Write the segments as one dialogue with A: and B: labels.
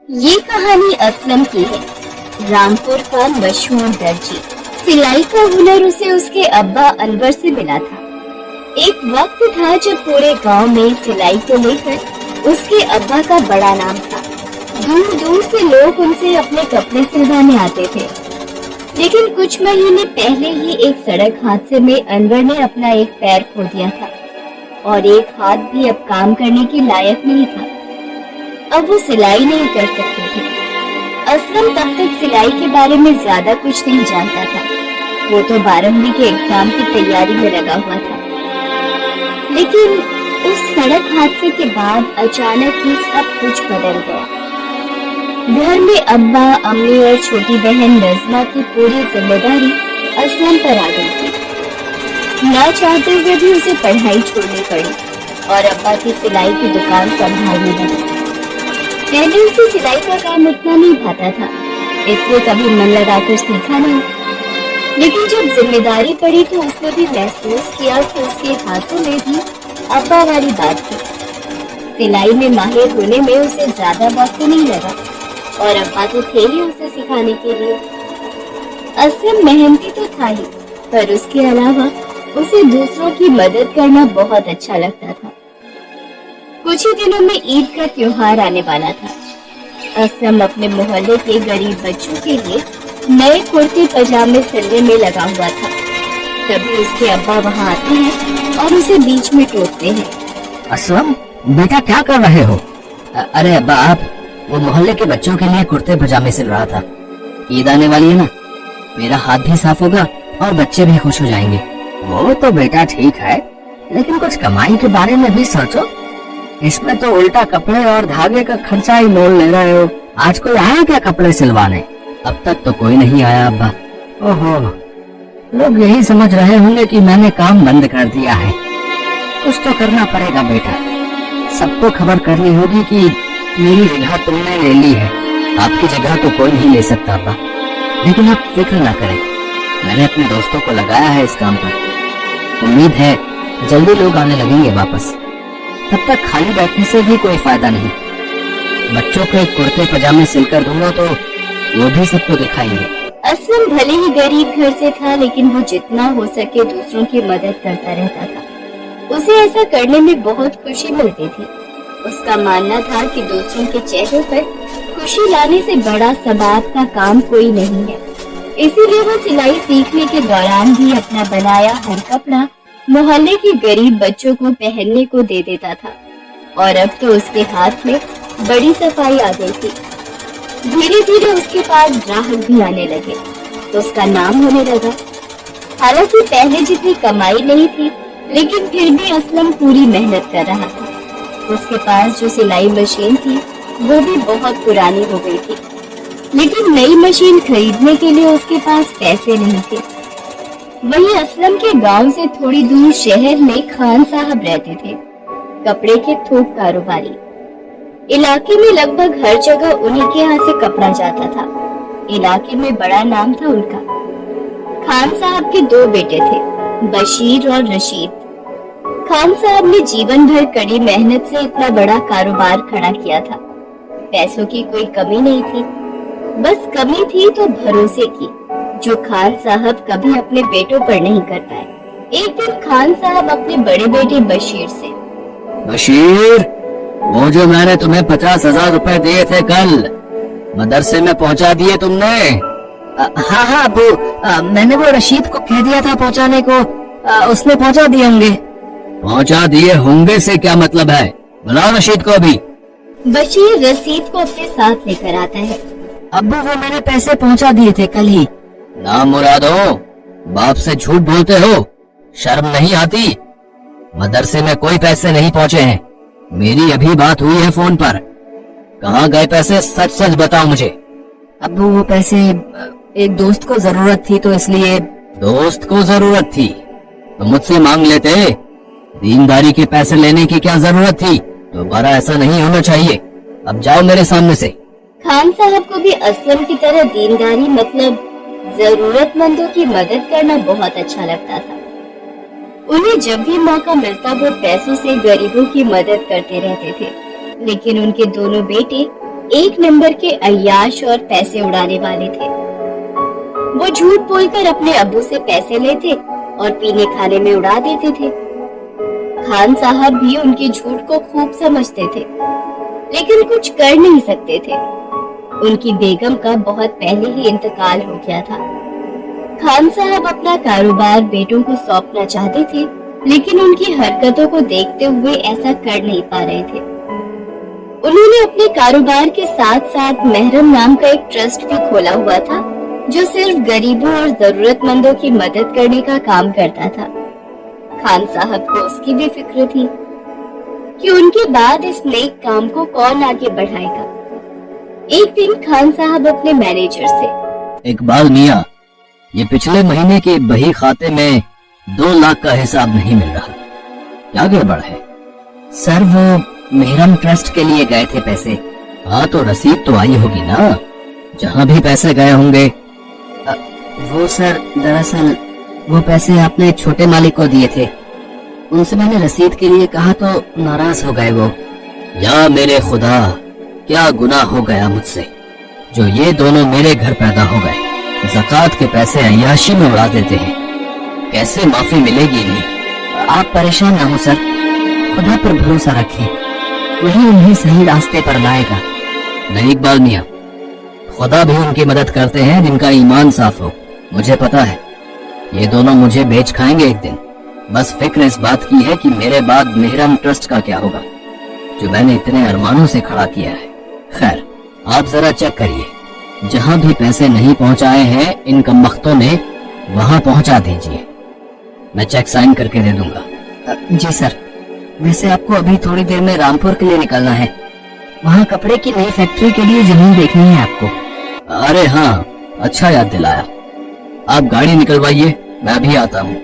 A: ये कहानी असलम की है। रामपुर का मशहूर दर्जी। सिलाई का हुनर उसे उसके अब्बा अनवर से मिला था। एक वक्त था जब पूरे गांव में सिलाई को लेकर उसके अब्बा का बड़ा नाम था। दूर दूर से लोग उनसे अपने कपड़े सिलवाने आते थे। लेकिन कुछ महीने पहले ही एक सड़क हादसे में अनवर ने अपना एक पैर खो दिया था और एक हाथ भी अब काम करने के लायक नहीं था। अब वो सिलाई नहीं कर सकते थे। असलम तब तक सिलाई के बारे में ज्यादा कुछ नहीं जानता था। वो तो 12वीं के एग्जाम की तैयारी में लगा हुआ था। लेकिन उस सड़क हादसे के बाद अचानक ही सब कुछ बदल गया। घर में अब्बा, अम्मी और छोटी बहन नज़मा की पूरी जिम्मेदारी असलम पर आ गई थी। ना चाहते हुए भी उसे पढ़ाई छोड़नी पड़ी और अब्बा की सिलाई की दुकान संभालने लगी। पहले उसे सिलाई का काम उतना नहीं भाता था, इसलिए कभी मन लगाकर सीखा नहीं। लेकिन जब जिम्मेदारी पड़ी तो उसने भी महसूस किया कि उसके हाथों में भी अब्बा वाली बात थी। सिलाई में माहिर होने में उसे ज्यादा वक्त नहीं लगा और अब्बा तो थे ही उसे सिखाने के लिए। असलम मेहनती तो था ही, पर उसके अलावा उसे दूसरों की मदद करना बहुत अच्छा लगता था। कुछ ही दिनों में ईद का त्योहार आने वाला था। असलम अपने मोहल्ले के गरीब बच्चों के लिए नए कुर्ते पजामे सिलने में लगा हुआ था। तभी उसके अब्बा वहाँ आते हैं और उसे बीच में टोकते हैं।
B: असलम, बेटा क्या कर रहे हो? अरे अब्बा, आप वो मोहल्ले के बच्चों के लिए कुर्ते पजामे सिल रहा था। ईद आने वाली है ना, मेरा हाथ भी साफ होगा और बच्चे भी खुश हो जाएंगे। वो तो बेटा ठीक है, लेकिन कुछ कमाई के बारे में भी सोचो। इसमें तो उल्टा कपड़े और धागे का खर्चा ही मोल ले रहे हो। आज कोई आया क्या कपड़े सिलवाने? अब तक तो कोई नहीं आया अब्बा। ओहो, लोग यही समझ रहे होंगे कि मैंने काम बंद कर दिया है। कुछ तो करना पड़ेगा बेटा। सबको खबर करनी होगी कि मेरी जगह तुमने ले ली है। आपकी जगह तो कोई नहीं ले सकता अब्बा। लेकिन आप फिक्र ना करें, मैंने अपने दोस्तों को लगाया है इस काम पर। उम्मीद है जल्दी लोग आने लगेंगे वापस। तब तक खाली बैठने से भी कोई फायदा नहीं। बच्चों के कुर्ते पजामे सिलकर दूंगा तो वो भी सबको दिखाएंगे।
A: असलम भले ही गरीब घर से था, लेकिन वो जितना हो सके दूसरों की मदद करता रहता था। उसे ऐसा करने में बहुत खुशी मिलती थी। उसका मानना था कि दूसरों के चेहरे पर खुशी लाने से बड़ा सवाब का काम कोई नहीं है। इसीलिए वो सिलाई सीखने के दौरान भी अपना बनाया हर कपड़ा मोहल्ले के गरीब बच्चों को पहनने को दे देता था। और अब तो उसके हाथ में बड़ी सफाई आ गई थी। धीरे धीरे उसके पास ग्राहक भी आने लगे तो उसका नाम होने लगा। हालांकि पहले जितनी कमाई नहीं थी, लेकिन फिर भी असलम पूरी मेहनत कर रहा था। उसके पास जो सिलाई मशीन थी वो भी बहुत पुरानी हो गई थी, लेकिन नई मशीन खरीदने के लिए उसके पास पैसे नहीं थे। वहीं असलम के गांव से थोड़ी दूर शहर में खान साहब रहते थे, कपड़े के थोक कारोबारी। इलाके में लगभग हर जगह उन्हीं के यहाँ से कपड़ा जाता था। इलाके में बड़ा नाम था उनका। खान साहब के 2 बेटे थे, बशीर और रशीद। खान साहब ने जीवन भर कड़ी मेहनत से इतना बड़ा कारोबार खड़ा किया था। पैसों की कोई कमी नहीं थी, बस कमी थी तो भरोसे की, जो खान साहब कभी अपने बेटों पर नहीं कर पाए। एक दिन खान साहब अपने बड़े बेटे बशीर से,
B: बशीर, वो जो मैंने तुम्हें 50,000 रुपए दिए थे कल, मदरसे में पहुंचा दिए तुमने? हाँ अबू, मैंने वो रशीद को कह दिया था पहुंचाने को। उसने पहुंचा दिए होंगे। पहुंचा दिए होंगे से क्या मतलब है? बुलाओ रशीद को अभी।
A: बशीर रशीद को अपने साथ लेकर आता है।
B: अब्बू, वो मैंने पैसे पहुंचा दिए थे कल ही। ना मुरादो, बाप से झूठ बोलते हो, शर्म नहीं आती? मदरसे में कोई पैसे नहीं पहुंचे हैं। मेरी अभी बात हुई है फोन पर। कहाँ गए पैसे? सच सच बताओ मुझे। अब्बू, वो पैसे एक दोस्त को जरूरत थी तो इसलिए। दोस्त को जरूरत थी तो मुझसे मांग लेते। दीनदारी के पैसे लेने की क्या जरूरत थी? दोबारा ऐसा नहीं होना चाहिए। अब जाओ मेरे सामने से।
A: खान साहब को भी असलम की तरह दीनदारी मतलब जरूरतमंदों की मदद करना बहुत अच्छा लगता था। उन्हें जब भी मौका मिलता वो पैसों से गरीबों की मदद करते रहते थे। लेकिन उनके दोनों बेटे एक नंबर के अय्याश और पैसे उड़ाने वाले थे। वो झूठ बोलकर अपने अब्बू से पैसे लेते और पीने खाने में उड़ा देते थे। खान साहब भी उनके झूठ को खूब समझते थे, लेकिन कुछ कर नहीं सकते थे। उनकी बेगम का बहुत पहले ही इंतकाल हो गया था। खान साहब अपना कारोबार बेटों को सौंपना चाहते थे, लेकिन उनकी हरकतों को देखते हुए ऐसा कर नहीं पा रहे थे। उन्होंने अपने कारोबार के साथ साथ महरम नाम का एक ट्रस्ट भी खोला हुआ था, जो सिर्फ गरीबों और जरूरतमंदों की मदद करने का काम करता था। खान साहब को उसकी भी फिक्र थी कि उनके बाद इस नेक काम को कौन आगे बढ़ाएगा। एक दिन खान साहब अपने मैनेजर से,
B: इकबाल मियाँ, ये पिछले महीने के बही खाते में 2 लाख का हिसाब नहीं मिल रहा, क्या गड़बड़ है? सर वो मेहरम ट्रस्ट के लिए गए थे पैसे। हाँ तो रसीद तो आई होगी ना, जहाँ भी पैसे गए होंगे। वो सर दरअसल वो पैसे आपने छोटे मालिक को दिए थे, उनसे मैंने रसीद के लिए कहा तो नाराज हो गए वो। या मेरे खुदा, क्या गुनाह हो गया मुझसे जो ये दोनों मेरे घर पैदा हो गए। ज़कात के पैसे अय्याशी में उड़ा देते हैं, कैसे माफी मिलेगी इन्हें? आप परेशान ना हो सर, खुदा पर भरोसा रखें, वही उन्हें सही रास्ते पर लाएगा। नहीं इकबाल मियाँ, खुदा भी उनकी मदद करते हैं जिनका ईमान साफ हो। मुझे पता है ये दोनों मुझे बेच खाएंगे एक दिन। बस फिक्र इस बात की है कि मेरे बाद मेहरम ट्रस्ट का क्या होगा, जो मैंने इतने अरमानों से खड़ा किया है। खैर, आप जरा चेक करिए, जहाँ भी पैसे नहीं पहुँचाए हैं इन कमबख्तों ने, वहाँ पहुँचा दीजिए। मैं चेक साइन करके दे दूंगा। जी सर, वैसे आपको अभी थोड़ी देर में रामपुर के लिए निकलना है, वहाँ कपड़े की नई फैक्ट्री के लिए जमीन देखनी है आपको। अरे हाँ, अच्छा याद दिलाया। आप गाड़ी निकलवाइए, मैं अभी आता हूँ।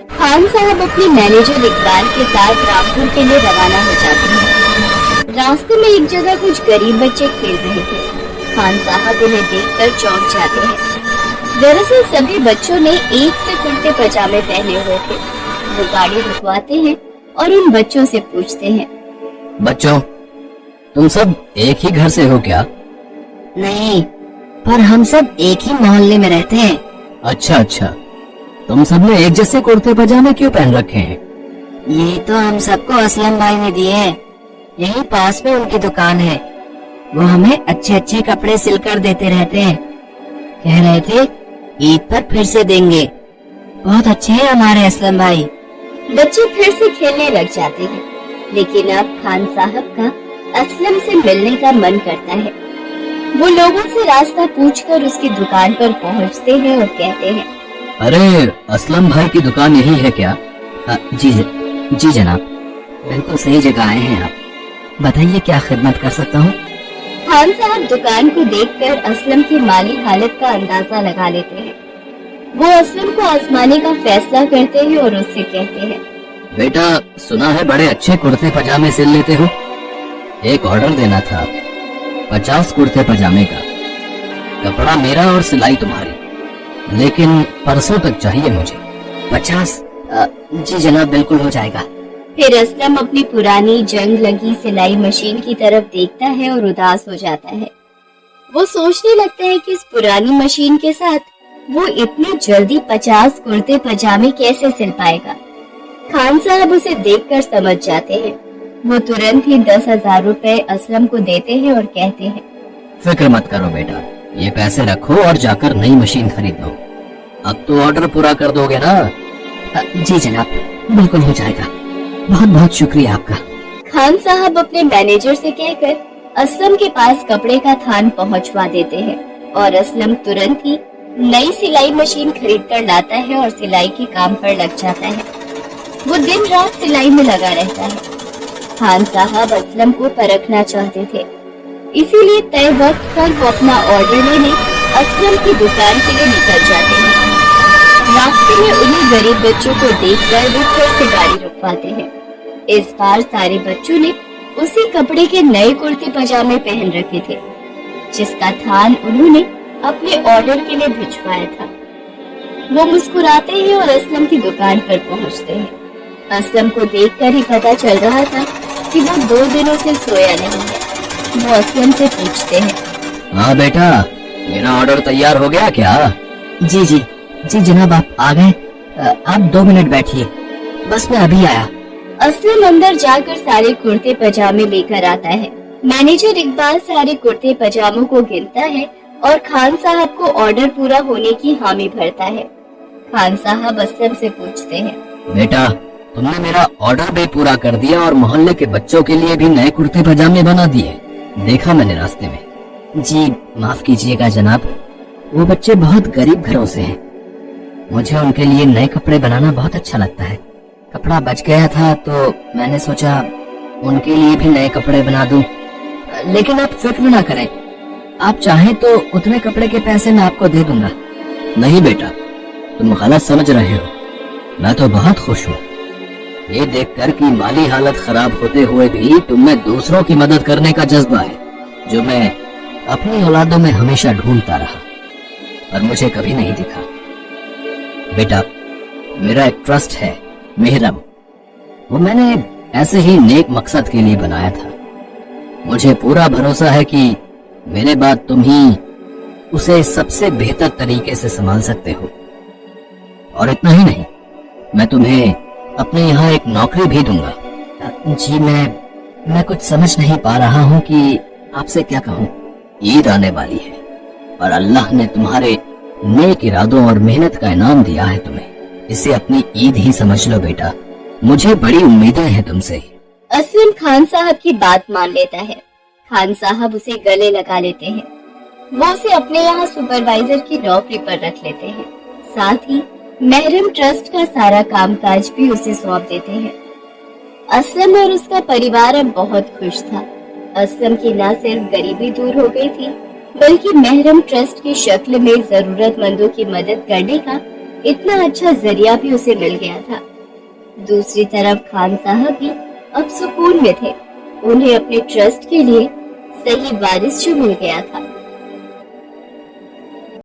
A: खान साहब अपने मैनेजर इकबाल के साथ रामपुर के लिए रवाना हो जाते हैं। रास्ते में एक जगह कुछ गरीब बच्चे खेल रहे थे। खान साहब उन्हें देखकर चौंक जाते हैं। दरअसल सभी बच्चों ने एक से कुर्ते पजामे पहने हुए थे। वो गाड़ी रुकवाते हैं और उन बच्चों से पूछते हैं,
B: बच्चों, तुम सब एक ही घर से हो क्या? नहीं, पर हम सब एक ही मोहल्ले में रहते हैं। अच्छा अच्छा, तुम सबने एक जैसे कुर्ते पजामे क्यों पहन रखे हैं? ये तो हम सबको असलम भाई ने दिए हैं, यही पास में उनकी दुकान है, वो हमें अच्छे अच्छे कपड़े सिलकर देते रहते हैं। कह रहे थे ईद पर फिर से देंगे। बहुत अच्छे हैं हमारे असलम भाई।
A: बच्चे फिर से खेलने लग जाते हैं, लेकिन अब खान साहब का असलम से मिलने का मन करता है। वो लोगों से रास्ता पूछकर उसकी दुकान पर पहुंचते हैं और कहते हैं,
B: अरे असलम भाई की दुकान यही है क्या? जी जनाब, बिल्कुल सही जगह आए हैं आप। बताइए क्या खिदमत कर सकता हूँ?
A: खान साहब दुकान को देखकर असलम की माली हालत का अंदाजा लगा लेते हैं। वो असलम को आजमाने का फैसला करते हैं और उससे कहते हैं,
B: बेटा सुना है बड़े अच्छे कुर्ते पजामे सिल लेते हो, एक ऑर्डर देना था 50 कुर्ते पजामे का। कपड़ा मेरा और सिलाई तुम्हारी, लेकिन परसों तक चाहिए मुझे। 50? जी जनाब, बिल्कुल हो जाएगा।
A: फिर असलम अपनी पुरानी जंग लगी सिलाई मशीन की तरफ देखता है और उदास हो जाता है। वो सोचने लगता है कि इस पुरानी मशीन के साथ वो इतनी जल्दी 50 कुर्ते पजामे कैसे सिल पाएगा। खान साहब उसे देखकर समझ जाते हैं। वो तुरंत ही 10,000 रुपए असलम को देते हैं और कहते हैं,
B: फिक्र मत करो बेटा, ये पैसे रखो और जाकर नई मशीन खरीद लो। अब तो ऑर्डर पूरा कर दोगे ना? जी जनाब, बिल्कुल हो जाएगा, बहुत बहुत शुक्रिया आपका।
A: खान साहब अपने मैनेजर से कहकर असलम के पास कपड़े का थान पहुंचवा देते हैं और असलम तुरंत ही नई सिलाई मशीन खरीद कर लाता है और सिलाई के काम पर लग जाता है। वो दिन रात सिलाई में लगा रहता है। खान साहब असलम को परखना चाहते थे, इसीलिए तय वक्त पर वो अपना ऑर्डर लेने असलम की दुकान के लिए निकल जाते हैं। रास्ते में उन्हीं गरीब बच्चों को देखकर वो फिर से गाड़ी रुकवाते हैं। इस बार सारे बच्चों ने उसी कपड़े के नए कुर्ते पजामे पहन रखे थे, जिसका थान उन्होंने अपने ऑर्डर के लिए भिजवाया था। वो मुस्कुराते हैं और असलम की दुकान पर पहुंचते हैं। असलम को देखकर ही पता चल रहा था कि वो 2 दिनों से सोया नहीं है। वो असलम से पूछते हैं।
B: हाँ बेटा, मेरा ऑर्डर तैयार हो गया क्या? जी जी जी जनाब, आप आ गए। आप 2 मिनट बैठिए, बस मैं अभी आया।
A: असलम अंदर जाकर सारे कुर्ते पजामे लेकर आता है। मैनेजर इकबाल सारे कुर्ते पजामों को गिनता है और खान साहब को ऑर्डर पूरा होने की हामी भरता है। खान साहब असलम से पूछते हैं,
B: बेटा, तुमने मेरा ऑर्डर भी पूरा कर दिया और मोहल्ले के बच्चों के लिए भी नए कुर्ते पजामे बना दिए। देखा मैंने रास्ते में। जी माफ कीजिएगा जनाब, वो बच्चे बहुत गरीब घरों से हैं। मुझे उनके लिए नए कपड़े बनाना बहुत अच्छा लगता है। कपड़ा बच गया था तो मैंने सोचा उनके लिए भी नए कपड़े बना दूं। लेकिन आप फिक्र ना करें, आप चाहें तो उतने कपड़े के पैसे मैं आपको दे दूंगा। नहीं बेटा, तुम गलत समझ रहे हो। मैं तो बहुत खुश हूँ ये देखकर कि माली हालत खराब होते हुए भी तुम में दूसरों की मदद करने का जज्बा है, जो मैं अपनी औलादों में हमेशा ढूंढता रहा पर मुझे कभी नहीं दिखा। बेटा, मेरा एक ट्रस्ट है मेहरम, वो मैंने ऐसे ही नेक मकसद के लिए बनाया था। मुझे पूरा भरोसा है कि मेरे बाद तुम ही उसे सबसे बेहतर तरीके से संभाल सकते हो। और इतना ही नहीं, मैं तुम्हें अपने यहाँ एक नौकरी भी दूंगा। जी मैं कुछ समझ नहीं पा रहा हूँ कि आपसे क्या कहूँ। ईद आने वाली है और अल्लाह ने तुम्हारे नेक इरादों और मेहनत का इनाम दिया है तुम्हें। इसे अपनी ईद ही समझ लो बेटा। मुझे बड़ी उम्मीदें हैं तुमसे।
A: असलम खान साहब की बात मान लेता है। खान साहब उसे गले लगा लेते हैं। वो उसे अपने यहाँ सुपरवाइजर की नौकरी पर रख लेते हैं। साथ ही महरम ट्रस्ट का सारा कामकाज भी उसे सौंप देते हैं। असलम और उसका परिवार अब बहुत खुश था। असलम की न सिर्फ गरीबी दूर हो गई थी, बल्कि महरम ट्रस्ट की शक्ल में जरूरतमंदों की मदद करने का इतना अच्छा जरिया भी उसे मिल गया था। दूसरी तरफ खान साहब भी अब सुकून में थे। उन्हें अपने ट्रस्ट के लिए सही वारिस जो मिल गया था।